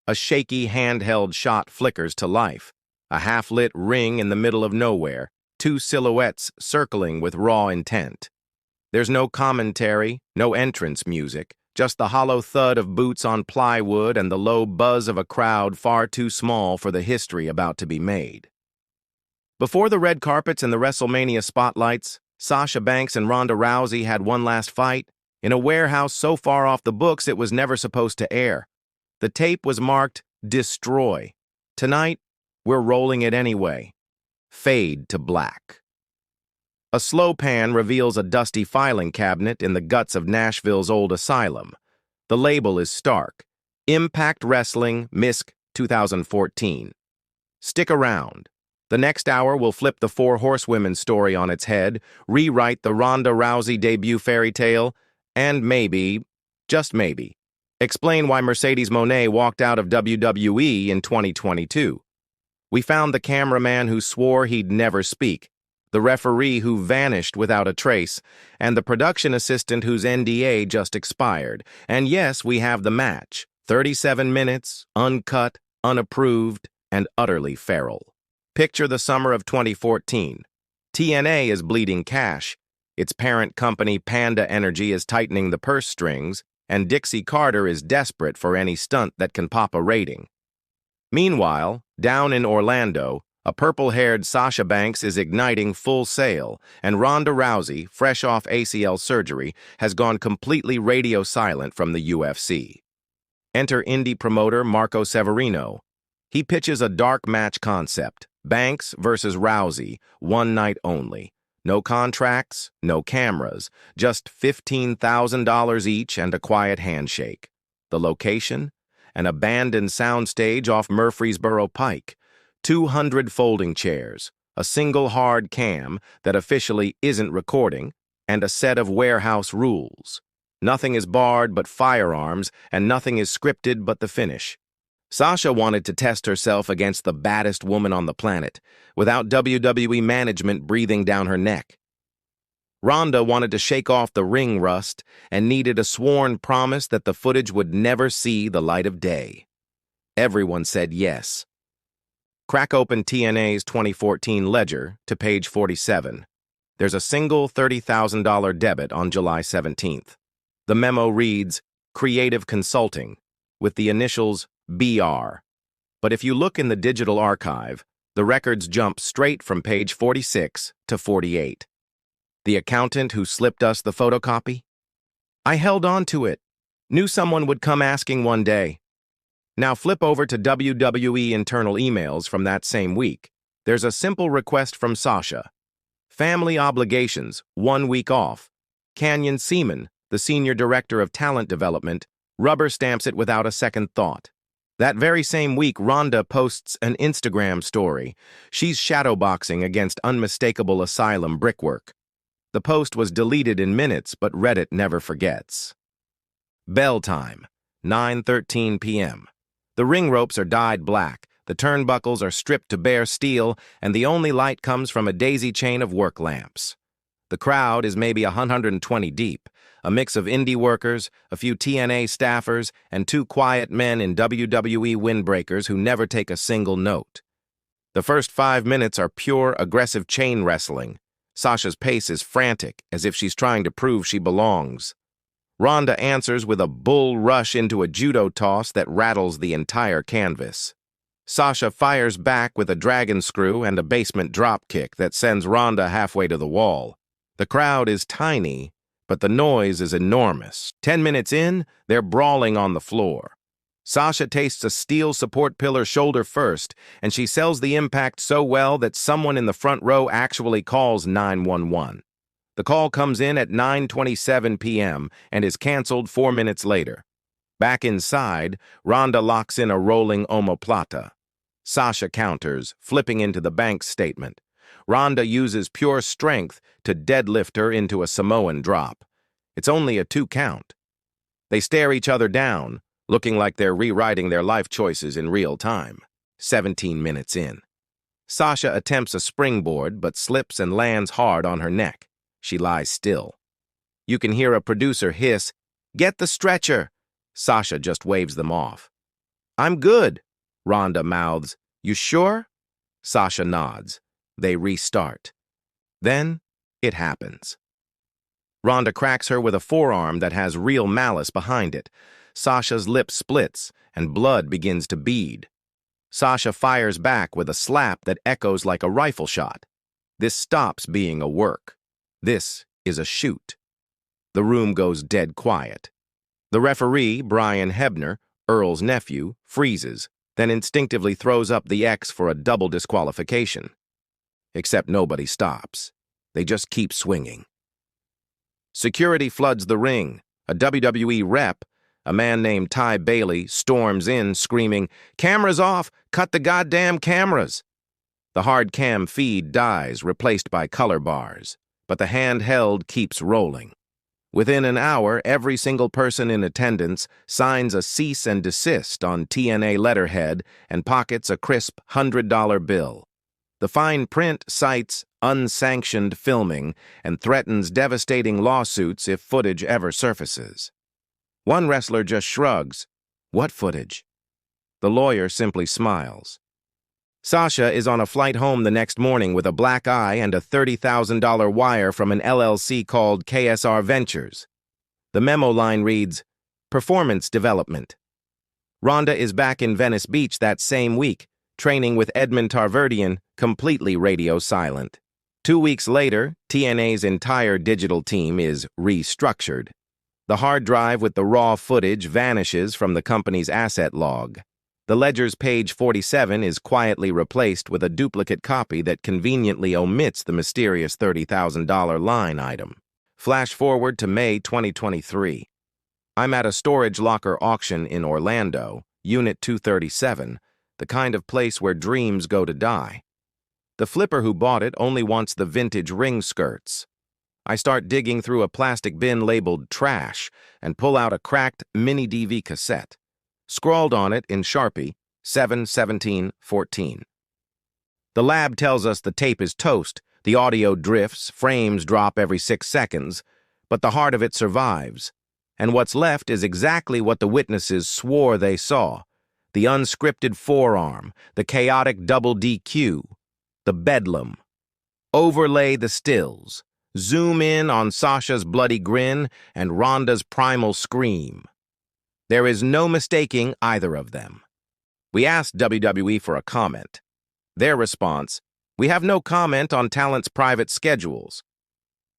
A shaky handheld shot flickers to life. A half-lit ring in the middle of nowhere, two silhouettes circling with raw intent. There's no commentary, no entrance music, just the hollow thud of boots on plywood and the low buzz of a crowd far too small for the history about to be made. Before the red carpets and the WrestleMania spotlights, Sasha Banks and Ronda Rousey had one last fight in a warehouse so far off the books it was never supposed to air. The tape was marked Destroy. Tonight, we're rolling it anyway. Fade to black. A slow pan reveals a dusty filing cabinet in the guts of Nashville's old asylum. The label is stark. Impact Wrestling, MISC 2014. Stick around. The next hour will flip the Four Horsewomen story on its head, rewrite the Ronda Rousey debut fairy tale, and maybe, just maybe, explain why Mercedes Moné walked out of WWE in 2022. We found the cameraman who swore he'd never speak, the referee who vanished without a trace, and the production assistant whose NDA just expired. And yes, we have the match. 37 minutes, uncut, unapproved, and utterly feral. Picture the summer of 2014. TNA is bleeding cash. Its parent company Panda Energy is tightening the purse strings, and Dixie Carter is desperate for any stunt that can pop a rating. Meanwhile, down in Orlando, a purple-haired Sasha Banks is igniting full sail, and Ronda Rousey, fresh off ACL surgery, has gone completely radio silent from the UFC. Enter indie promoter Marco Severino. He pitches a dark match concept, Banks versus Rousey, one night only. No contracts, no cameras, just $15,000 each and a quiet handshake. The location? An abandoned soundstage off Murfreesboro Pike. 200 folding chairs, a single hard cam that officially isn't recording, and a set of warehouse rules. Nothing is barred but firearms, and nothing is scripted but the finish. Sasha wanted to test herself against the baddest woman on the planet, without WWE management breathing down her neck. Ronda wanted to shake off the ring rust and needed a sworn promise that the footage would never see the light of day. Everyone said yes. Crack open TNA's 2014 ledger to page 47. There's a single $30,000 debit on July 17th. The memo reads, Creative Consulting, with the initials BR. But if you look in the digital archive, the records jump straight from page 46 to 48. The accountant who slipped us the photocopy? I held on to it. Knew someone would come asking one day. Now flip over to WWE internal emails from that same week. There's a simple request from Sasha. Family obligations, 1 week off. Canyon Seaman, the senior director of talent development, rubber stamps it without a second thought. That very same week, Ronda posts an Instagram story. She's shadowboxing against unmistakable asylum brickwork. The post was deleted in minutes, but Reddit never forgets. Bell time, 9:13 p.m. The ring ropes are dyed black, the turnbuckles are stripped to bare steel, and the only light comes from a daisy chain of work lamps. The crowd is maybe 120 deep, a mix of indie workers, a few TNA staffers, and two quiet men in WWE windbreakers who never take a single note. The first 5 minutes are pure, aggressive chain wrestling. Sasha's pace is frantic, as if she's trying to prove she belongs. Ronda answers with a bull rush into a judo toss that rattles the entire canvas. Sasha fires back with a dragon screw and a basement drop kick that sends Ronda halfway to the wall. The crowd is tiny, but the noise is enormous. 10 minutes in, they're brawling on the floor. Sasha tastes a steel support pillar shoulder first, and she sells the impact so well that someone in the front row actually calls 911. The call comes in at 9:27 p.m. and is canceled 4 minutes later. Back inside, Ronda locks in a rolling omoplata. Sasha counters, flipping into the Banks statement. Ronda uses pure strength to deadlift her into a Samoan drop. It's only a 2 count. They stare each other down, looking like they're rewriting their life choices in real time. 17 minutes in. Sasha attempts a springboard but slips and lands hard on her neck. She lies still. You can hear a producer hiss, "Get the stretcher!" Sasha just waves them off. I'm good, Ronda mouths. You sure? Sasha nods. They restart. Then, it happens. Ronda cracks her with a forearm that has real malice behind it. Sasha's lip splits, and blood begins to bead. Sasha fires back with a slap that echoes like a rifle shot. This stops being a work. This is a shoot. The room goes dead quiet. The referee, Brian Hebner, Earl's nephew, freezes, then instinctively throws up the X for a double disqualification. Except nobody stops. They just keep swinging. Security floods the ring. A WWE rep, a man named Ty Bailey, storms in, screaming, "Cameras off! Cut the goddamn cameras!" The hard cam feed dies, replaced by color bars, but the handheld keeps rolling. Within an hour, every single person in attendance signs a cease and desist on TNA letterhead and pockets a crisp $100 bill. The fine print cites unsanctioned filming and threatens devastating lawsuits if footage ever surfaces. One wrestler just shrugs. What footage? The lawyer simply smiles. Sasha is on a flight home the next morning with a black eye and a $30,000 wire from an LLC called KSR Ventures. The memo line reads, "Performance Development." Ronda is back in Venice Beach that same week, training with Edmund Tarverdian, completely radio silent. 2 weeks later, TNA's entire digital team is restructured. The hard drive with the raw footage vanishes from the company's asset log. The ledger's page 47 is quietly replaced with a duplicate copy that conveniently omits the mysterious $30,000 line item. Flash forward to May 2023. I'm at a storage locker auction in Orlando, Unit 237, the kind of place where dreams go to die. The flipper who bought it only wants the vintage ring skirts. I start digging through a plastic bin labeled trash and pull out a cracked mini DV cassette. Scrawled on it in Sharpie, 7/17/14. The lab tells us the tape is toast, the audio drifts, frames drop every 6 seconds, but the heart of it survives. And what's left is exactly what the witnesses swore they saw. The unscripted forearm, the chaotic double DQ, the bedlam. Overlay the stills. Zoom in on Sasha's bloody grin and Ronda's primal scream. There is no mistaking either of them. We asked WWE for a comment. Their response, "We have no comment on talent's private schedules."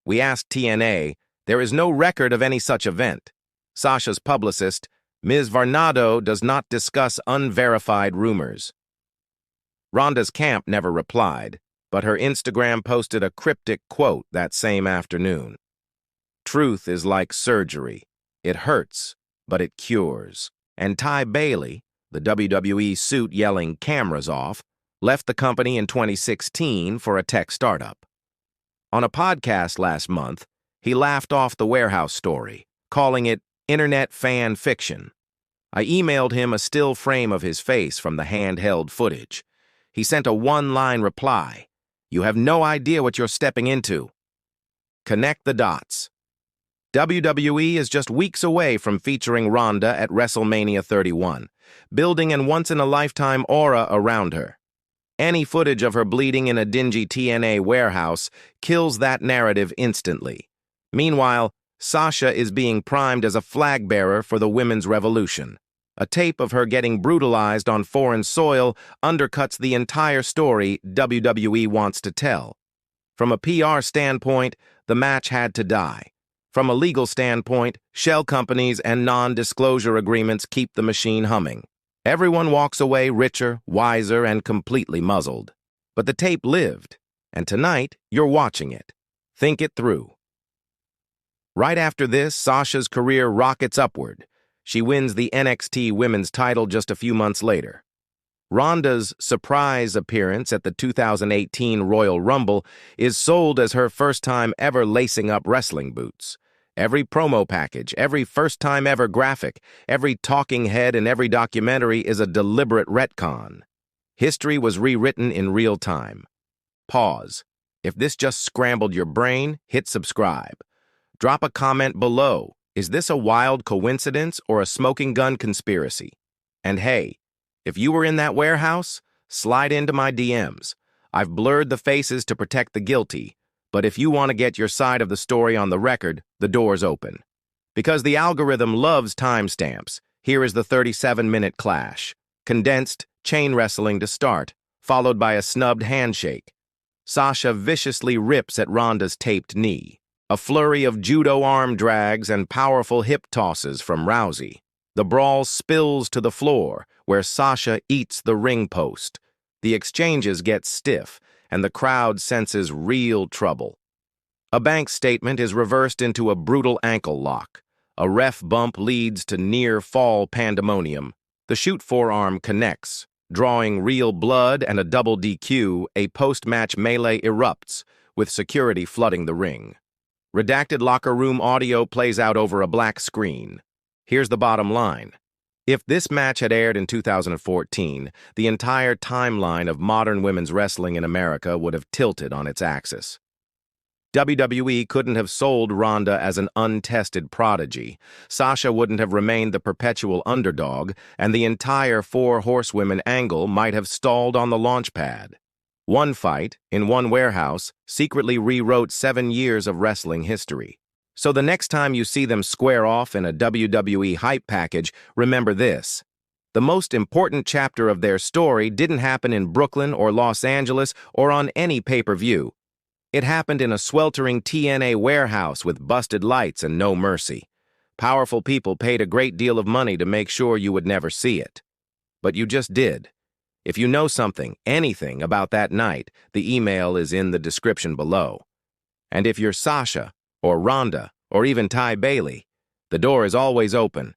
We asked TNA, there is no record of any such event. Sasha's publicist, Ms. Varnado, does not discuss unverified rumors. Ronda's camp never replied, but her Instagram posted a cryptic quote that same afternoon. "Truth is like surgery. It hurts, but it cures." And Ty Bailey, the WWE suit yelling "cameras off," left the company in 2016 for a tech startup. On a podcast last month, he laughed off the warehouse story, calling it internet fan fiction. I emailed him a still frame of his face from the handheld footage. He sent a one-line reply. "You have no idea what you're stepping into." Connect the dots. WWE is just weeks away from featuring Ronda at WrestleMania 31, building an once-in-a-lifetime aura around her. Any footage of her bleeding in a dingy TNA warehouse kills that narrative instantly. Meanwhile, Sasha is being primed as a flag-bearer for the women's revolution. A tape of her getting brutalized on foreign soil undercuts the entire story WWE wants to tell. From a PR standpoint, the match had to die. From a legal standpoint, shell companies and non-disclosure agreements keep the machine humming. Everyone walks away richer, wiser, and completely muzzled. But the tape lived, and tonight you're watching it. Think it through. Right after this, Sasha's career rockets upward. She wins the NXT Women's title just a few months later. Ronda's surprise appearance at the 2018 Royal Rumble is sold as her first time ever lacing up wrestling boots. Every promo package, every first-time ever graphic, every talking head, and every documentary is a deliberate retcon. History was rewritten in real time. Pause. If this just scrambled your brain, hit subscribe. Drop a comment below. Is this a wild coincidence or a smoking gun conspiracy? And hey, If you were in that warehouse, slide into my DMs. I've blurred the faces to protect the guilty, but if you want to get your side of the story on the record, the door's open. Because the algorithm loves timestamps, here is the 37-minute clash. Condensed, chain wrestling to start, followed by a snubbed handshake. Sasha viciously rips at Ronda's taped knee. A flurry of judo arm drags and powerful hip tosses from Rousey. The brawl spills to the floor, where Sasha eats the ring post. The exchanges get stiff, and the crowd senses real trouble. A Banks statement is reversed into a brutal ankle lock. A ref bump leads to near-fall pandemonium. The shoot forearm connects. Drawing real blood and a double DQ, a post-match melee erupts, with security flooding the ring. Redacted locker room audio plays out over a black screen. Here's the bottom line. If this match had aired in 2014, the entire timeline of modern women's wrestling in America would have tilted on its axis. WWE couldn't have sold Ronda as an untested prodigy. Sasha wouldn't have remained the perpetual underdog, and the entire four horsewomen angle might have stalled on the launch pad. One fight, in one warehouse, secretly rewrote 7 years of wrestling history. So the next time you see them square off in a WWE hype package, remember this. The most important chapter of their story didn't happen in Brooklyn or Los Angeles or on any pay-per-view. It happened in a sweltering TNA warehouse with busted lights and no mercy. Powerful people paid a great deal of money to make sure you would never see it. But you just did. If you know something, anything about that night, the email is in the description below. And if you're Sasha, or Ronda, or even Ty Bailey, the door is always open.